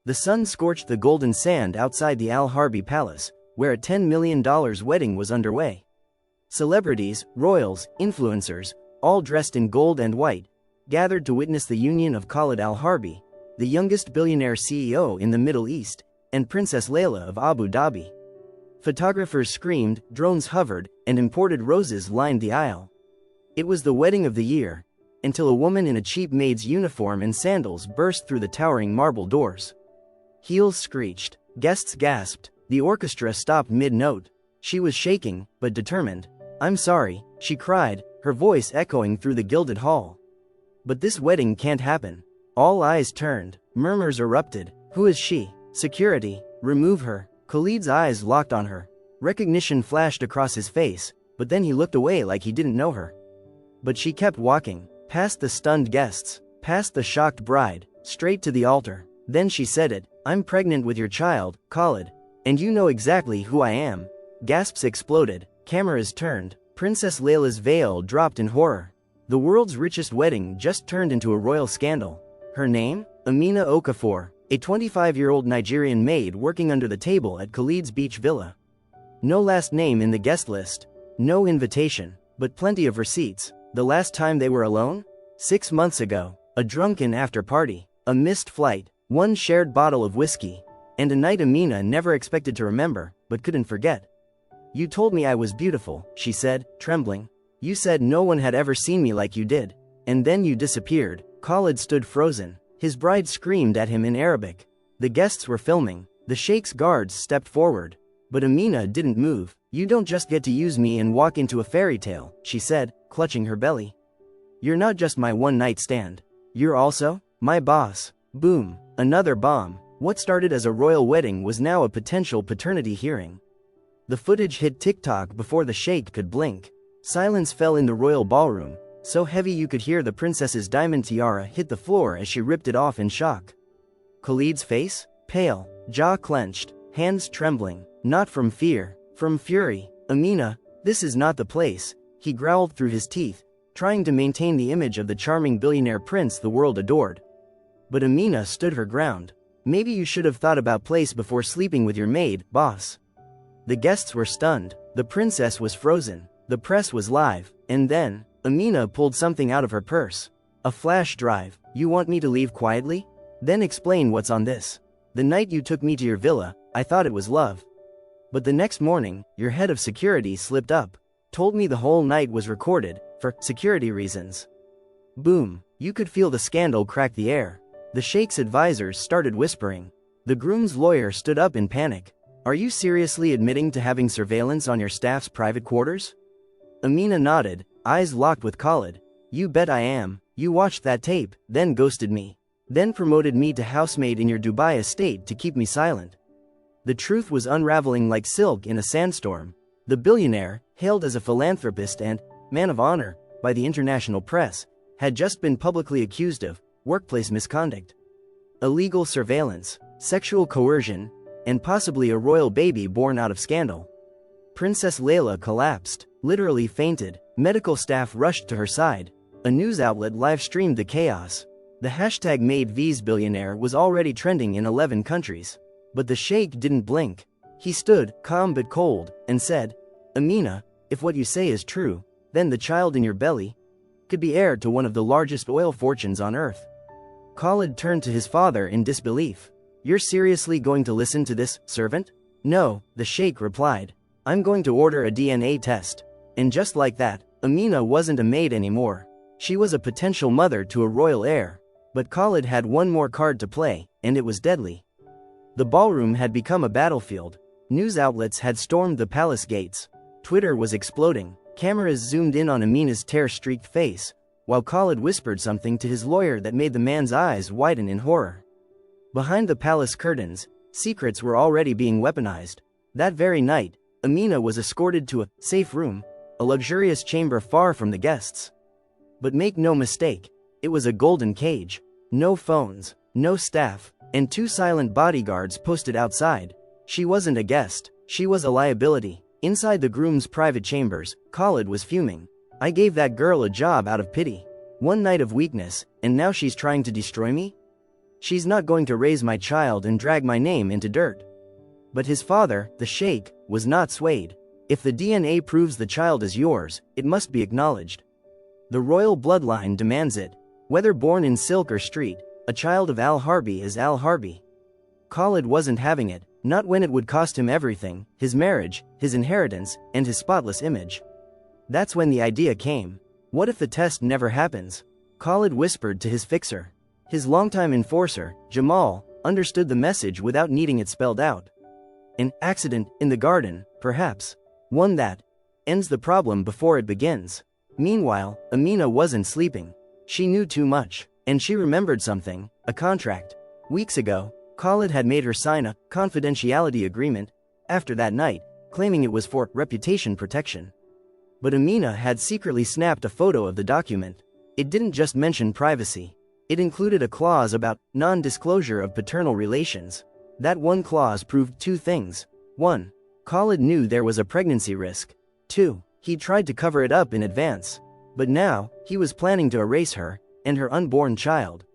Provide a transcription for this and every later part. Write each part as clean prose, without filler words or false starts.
The sun scorched the golden sand outside the Al Harbi Palace, where a $10 million wedding was underway. Celebrities, royals, influencers, all dressed in gold and white, gathered to witness the union of Khalid Al Harbi, the youngest billionaire CEO in the Middle East, and Princess Layla of Abu Dhabi. Photographers screamed, drones hovered, and imported roses lined the aisle. It was the wedding of the year, until a woman in a cheap maid's uniform and sandals burst through the towering marble doors. Heels screeched, guests gasped, the orchestra stopped mid-note. She was shaking, but determined. "I'm sorry," she cried, her voice echoing through the gilded hall. "But this wedding can't happen." All eyes turned, murmurs erupted. "Who is she? Security, remove her." Khalid's eyes locked on her. Recognition flashed across his face, but then he looked away like he didn't know her. But she kept walking, past the stunned guests, past the shocked bride, straight to the altar. Then she said it, "I'm pregnant with your child, Khalid. And you know exactly who I am." Gasps exploded, cameras turned, Princess Layla's veil dropped in horror. The world's richest wedding just turned into a royal scandal. Her name? Amina Okafor, a 25-year-old Nigerian maid working under the table at Khalid's beach villa. No last name in the guest list, no invitation, but plenty of receipts. The last time they were alone? 6 months ago. A drunken after-party, a missed flight, one shared bottle of whiskey, and a night Amina never expected to remember, but couldn't forget. "You told me I was beautiful," she said, trembling. "You said no one had ever seen me like you did. And then you disappeared." Khalid stood frozen. His bride screamed at him in Arabic. The guests were filming. The sheikh's guards stepped forward. But Amina didn't move. "You don't just get to use me and walk into a fairy tale," she said, clutching her belly. "You're not just my one-night stand. You're also my boss." Boom. Another bomb. What started as a royal wedding was now a potential paternity hearing. The footage hit TikTok before the sheikh could blink. Silence fell in the royal ballroom, so heavy you could hear the princess's diamond tiara hit the floor as she ripped it off in shock. Khalid's face? Pale, jaw clenched, hands trembling, not from fear, from fury. "Amina, this is not the place," he growled through his teeth, trying to maintain the image of the charming billionaire prince the world adored. But Amina stood her ground. "Maybe you should have thought about place before sleeping with your maid, boss." The guests were stunned. The princess was frozen. The press was live. And then, Amina pulled something out of her purse. "A flash drive. You want me to leave quietly? Then explain what's on this. The night you took me to your villa, I thought it was love. But the next morning, your head of security slipped up. Told me the whole night was recorded, for security reasons." Boom. You could feel the scandal crack the air. The sheikh's advisors started whispering. The groom's lawyer stood up in panic. "Are you seriously admitting to having surveillance on your staff's private quarters?" Amina nodded, eyes locked with Khalid. "You bet I am. You watched that tape, then ghosted me. Then promoted me to housemaid in your Dubai estate to keep me silent." The truth was unraveling like silk in a sandstorm. The billionaire, hailed as a philanthropist and man of honor by the international press, had just been publicly accused of workplace misconduct, illegal surveillance, sexual coercion, and possibly a royal baby born out of scandal. Princess Layla collapsed, literally fainted. Medical staff rushed to her side. A news outlet live-streamed the chaos. The hashtag Maid vs Billionaire was already trending in 11 countries. But the sheikh didn't blink. He stood, calm but cold, and said, "Amina, if what you say is true, then the child in your belly could be heir to one of the largest oil fortunes on earth." Khalid turned to his father in disbelief. "You're seriously going to listen to this, servant?" "No," the sheikh replied. "I'm going to order a DNA test." And just like that, Amina wasn't a maid anymore. She was a potential mother to a royal heir. But Khalid had one more card to play, and it was deadly. The ballroom had become a battlefield. News outlets had stormed the palace gates. Twitter was exploding. Cameras zoomed in on Amina's tear-streaked face, while Khalid whispered something to his lawyer that made the man's eyes widen in horror. Behind the palace curtains, secrets were already being weaponized. That very night, Amina was escorted to a safe room, a luxurious chamber far from the guests. But make no mistake, it was a golden cage. No phones, no staff, and 2 silent bodyguards posted outside. She wasn't a guest, she was a liability. Inside the groom's private chambers, Khalid was fuming. "I gave that girl a job out of pity. One night of weakness, and now she's trying to destroy me?" She's not going to raise my child and drag my name into dirt. But his father, the sheikh, was not swayed. If the DNA proves the child is yours, it must be acknowledged. The royal bloodline demands it. Whether born in silk or street, a child of al-Harbi is al-Harbi. Khalid wasn't having it, not when it would cost him everything, his marriage, his inheritance, and his spotless image. That's when the idea came. What if the test never happens? Khalid whispered to his fixer. His longtime enforcer, Jamal, understood the message without needing it spelled out. An accident in the garden, perhaps. One that ends the problem before it begins. Meanwhile, Amina wasn't sleeping. She knew too much, and she remembered something, a contract. Weeks ago, Khalid had made her sign a confidentiality agreement after that night, claiming it was for reputation protection. But Amina had secretly snapped a photo of the document. It didn't just mention privacy. It included a clause about non-disclosure of paternal relations. That one clause proved two things. 1. Khalid knew there was a pregnancy risk. 2. He tried to cover it up in advance. But now, he was planning to erase her and her unborn child.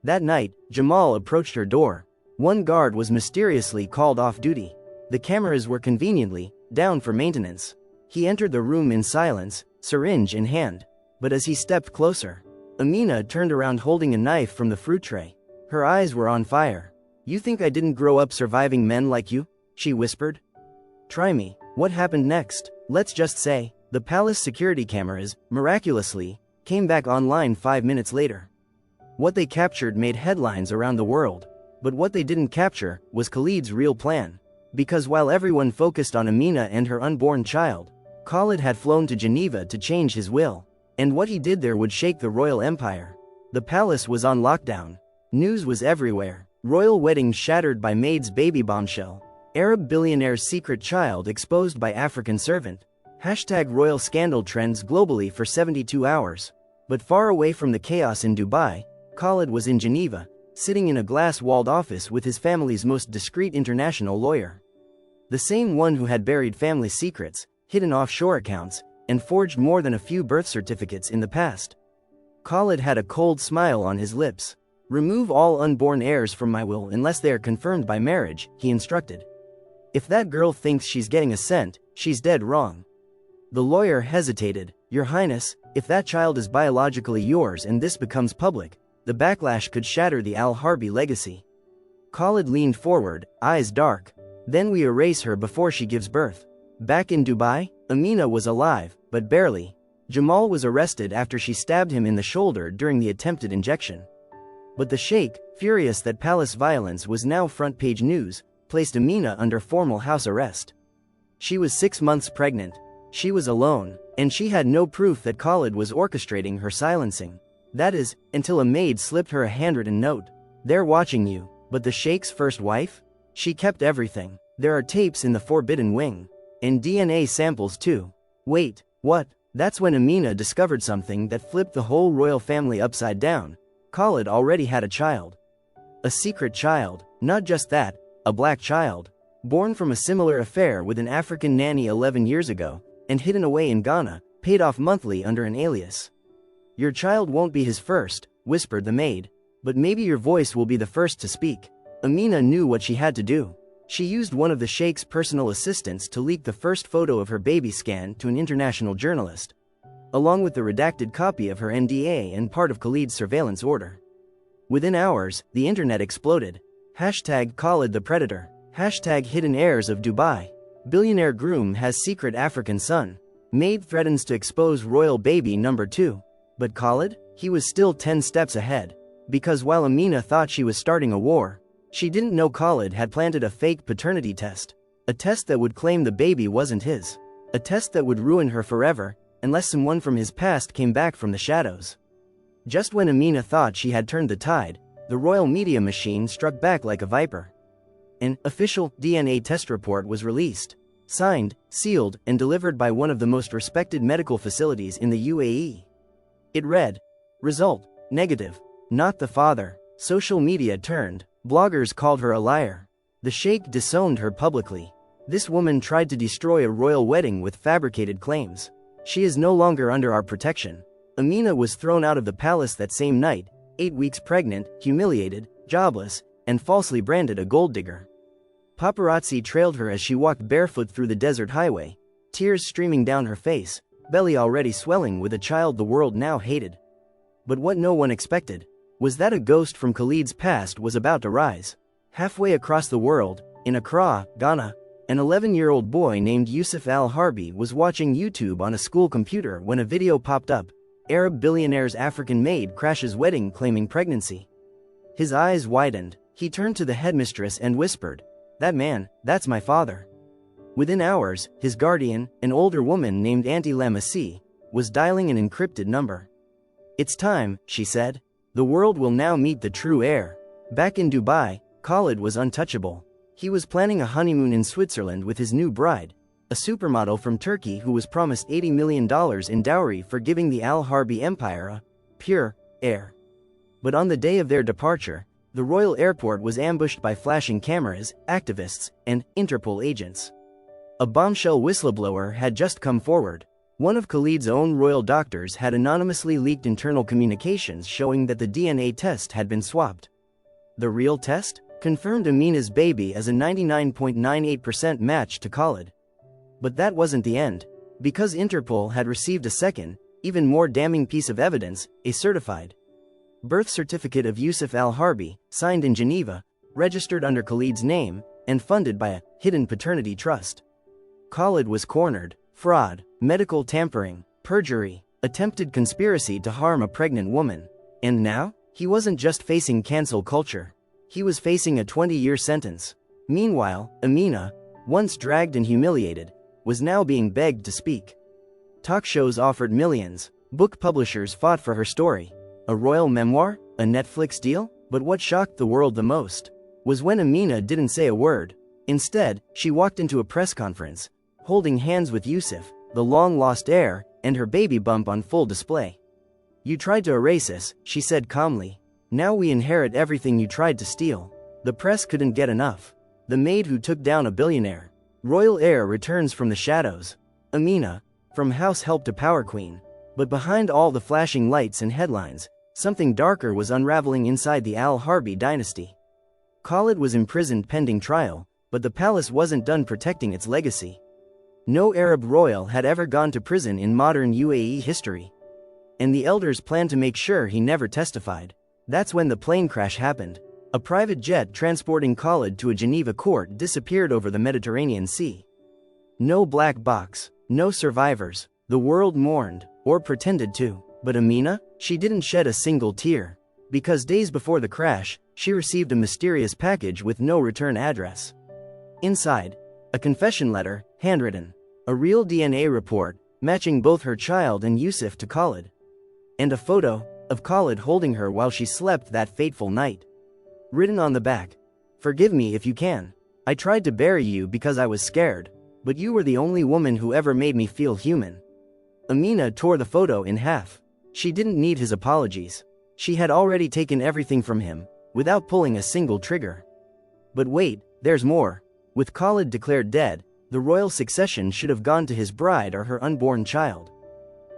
That night, Jamal approached her door. One guard was mysteriously called off duty. The cameras were conveniently down for maintenance. He entered the room in silence, syringe in hand. But as he stepped closer, Amina turned around holding a knife from the fruit tray. Her eyes were on fire. "You think I didn't grow up surviving men like you?" she whispered. "Try me." What happened next? Let's just say, the palace security cameras, miraculously, came back online 5 minutes later. What they captured made headlines around the world. But what they didn't capture was Khalid's real plan. Because while everyone focused on Amina and her unborn child, Khalid had flown to Geneva to change his will. And what he did there would shake the royal empire. The palace was on lockdown. News was everywhere. Royal wedding shattered by Maid's baby bombshell. Arab billionaire's secret child exposed by African servant. #royal scandal trends globally for 72 hours. But far away from the chaos in Dubai, Khalid was in Geneva, sitting in a glass-walled office with his family's most discreet international lawyer. The same one who had buried family secrets, hidden offshore accounts, and forged more than a few birth certificates in the past. Khalid had a cold smile on his lips. "Remove all unborn heirs from my will unless they are confirmed by marriage," he instructed. "If that girl thinks she's getting a cent, she's dead wrong." The lawyer hesitated. "Your Highness, if that child is biologically yours and this becomes public, the backlash could shatter the al-Harbi legacy." Khalid leaned forward, eyes dark. "Then we erase her before she gives birth." Back in Dubai, Amina was alive, but barely. Jamal was arrested after she stabbed him in the shoulder during the attempted injection. But the sheikh, furious that palace violence was now front-page news, placed Amina under formal house arrest. She was 6 months pregnant. She was alone, and she had no proof that Khalid was orchestrating her silencing. That is, until a maid slipped her a handwritten note. "They're watching you." But the sheikh's first wife? She kept everything. There are tapes in the forbidden wing. And DNA samples too. Wait, what? That's when Amina discovered something that flipped the whole royal family upside down. Khalid already had a child. A secret child. Not just that, a black child. Born from a similar affair with an African nanny 11 years ago, and hidden away in Ghana, paid off monthly under an alias. "Your child won't be his first," whispered the maid. "But maybe your voice will be the first to speak." Amina knew what she had to do. She used one of the sheikh's personal assistants to leak the first photo of her baby scan to an international journalist, along with the redacted copy of her NDA and part of Khalid's surveillance order. Within hours, the internet exploded. #Khalid the Predator. #Hidden heirs of Dubai. Billionaire groom has secret African son. Maid threatens to expose royal baby number 2. But Khalid? He was still 10 steps ahead. Because while Amina thought she was starting a war, she didn't know Khalid had planted a fake paternity test. A test that would claim the baby wasn't his. A test that would ruin her forever, unless someone from his past came back from the shadows. Just when Amina thought she had turned the tide, the royal media machine struck back like a viper. An official DNA test report was released, signed, sealed, and delivered by one of the most respected medical facilities in the UAE. It read, "Result, negative. Not the father." Social media turned. Bloggers called her a liar. The sheikh disowned her publicly. This woman tried to destroy a royal wedding with fabricated claims. She is no longer under our protection. Amina was thrown out of the palace that same night, 8 weeks pregnant, humiliated, jobless, and falsely branded a gold digger. Paparazzi trailed her as she walked barefoot through the desert highway, tears streaming down her face, belly already swelling with a child the world now hated. But what no one expected was that a ghost from Khalid's past was about to rise. Halfway across the world, in Accra, Ghana, an 11-year-old boy named Yusuf Al-Harbi was watching YouTube on a school computer when a video popped up. Arab billionaire's African maid crashes wedding claiming pregnancy. His eyes widened. He turned to the headmistress and whispered, "That man, that's my father." Within hours, his guardian, an older woman named Auntie Lamasi, was dialing an encrypted number. "It's time," she said. "The world will now meet the true heir." Back in Dubai, Khalid was untouchable. He was planning a honeymoon in Switzerland with his new bride, a supermodel from Turkey who was promised $80 million in dowry for giving the Al-Harbi Empire a pure heir. But on the day of their departure, the royal airport was ambushed by flashing cameras, activists, and Interpol agents. A bombshell whistleblower had just come forward. One of Khalid's own royal doctors had anonymously leaked internal communications showing that the DNA test had been swapped. The real test confirmed Amina's baby as a 99.98% match to Khalid. But that wasn't the end, because Interpol had received a second, even more damning piece of evidence, a certified birth certificate of Yusuf Al-Harbi, signed in Geneva, registered under Khalid's name, and funded by a hidden paternity trust. Khalid was cornered. Fraud, medical tampering, perjury, attempted conspiracy to harm a pregnant woman. And now, he wasn't just facing cancel culture. He was facing a 20-year sentence. Meanwhile, Amina, once dragged and humiliated, was now being begged to speak. Talk shows offered millions. Book publishers fought for her story. A royal memoir? A Netflix deal? But what shocked the world the most was when Amina didn't say a word. Instead, she walked into a press conference, holding hands with Yusuf, the long-lost heir, and her baby bump on full display. "You tried to erase us," she said calmly. "Now we inherit everything you tried to steal." The press couldn't get enough. The maid who took down a billionaire. Royal heir returns from the shadows. Amina, from house help to power queen. But behind all the flashing lights and headlines, something darker was unraveling inside the Al-Harbi dynasty. Khalid was imprisoned pending trial, but the palace wasn't done protecting its legacy. No Arab royal had ever gone to prison in modern UAE history. And the elders planned to make sure he never testified. That's when the plane crash happened. A private jet transporting Khalid to a Geneva court disappeared over the Mediterranean Sea. No black box, no survivors. The world mourned, or pretended to. But Amina? She didn't shed a single tear. Because days before the crash, she received a mysterious package with no return address. Inside, a confession letter, handwritten. A real DNA report, matching both her child and Yusuf to Khalid. And a photo of Khalid holding her while she slept that fateful night. Written on the back, "Forgive me if you can. I tried to bury you because I was scared, but you were the only woman who ever made me feel human." Amina tore the photo in half. She didn't need his apologies. She had already taken everything from him, without pulling a single trigger. But wait, there's more. With Khalid declared dead, the royal succession should have gone to his bride or her unborn child.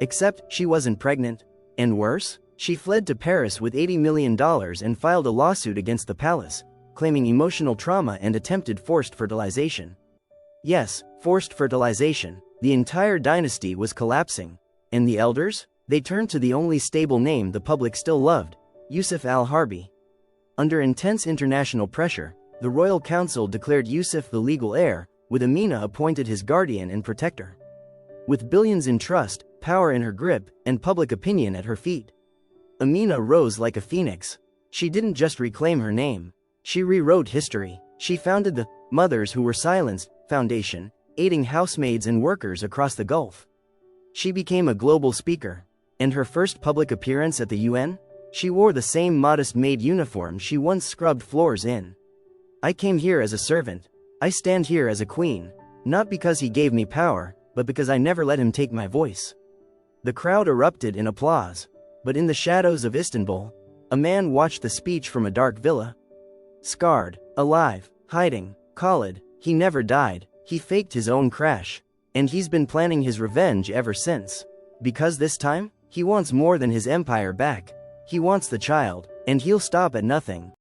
Except, she wasn't pregnant. And worse, she fled to Paris with $80 million and filed a lawsuit against the palace, claiming emotional trauma and attempted forced fertilization. Yes, forced fertilization. The entire dynasty was collapsing. And the elders? They turned to the only stable name the public still loved, Yusuf Al-Harbi. Under intense international pressure, the royal council declared Yusuf the legal heir, with Amina appointed his guardian and protector. With billions in trust, power in her grip, and public opinion at her feet, Amina rose like a phoenix. She didn't just reclaim her name. She rewrote history. She founded the Mothers Who Were Silenced Foundation, aiding housemaids and workers across the Gulf. She became a global speaker. And her first public appearance at the UN? She wore the same modest maid uniform she once scrubbed floors in. "I came here as a servant. I stand here as a queen. Not because he gave me power, but because I never let him take my voice." The crowd erupted in applause. But in the shadows of Istanbul, a man watched the speech from a dark villa. Scarred, alive, hiding, Khalid, he never died, he faked his own crash. And he's been planning his revenge ever since. Because this time, he wants more than his empire back. He wants the child, and he'll stop at nothing.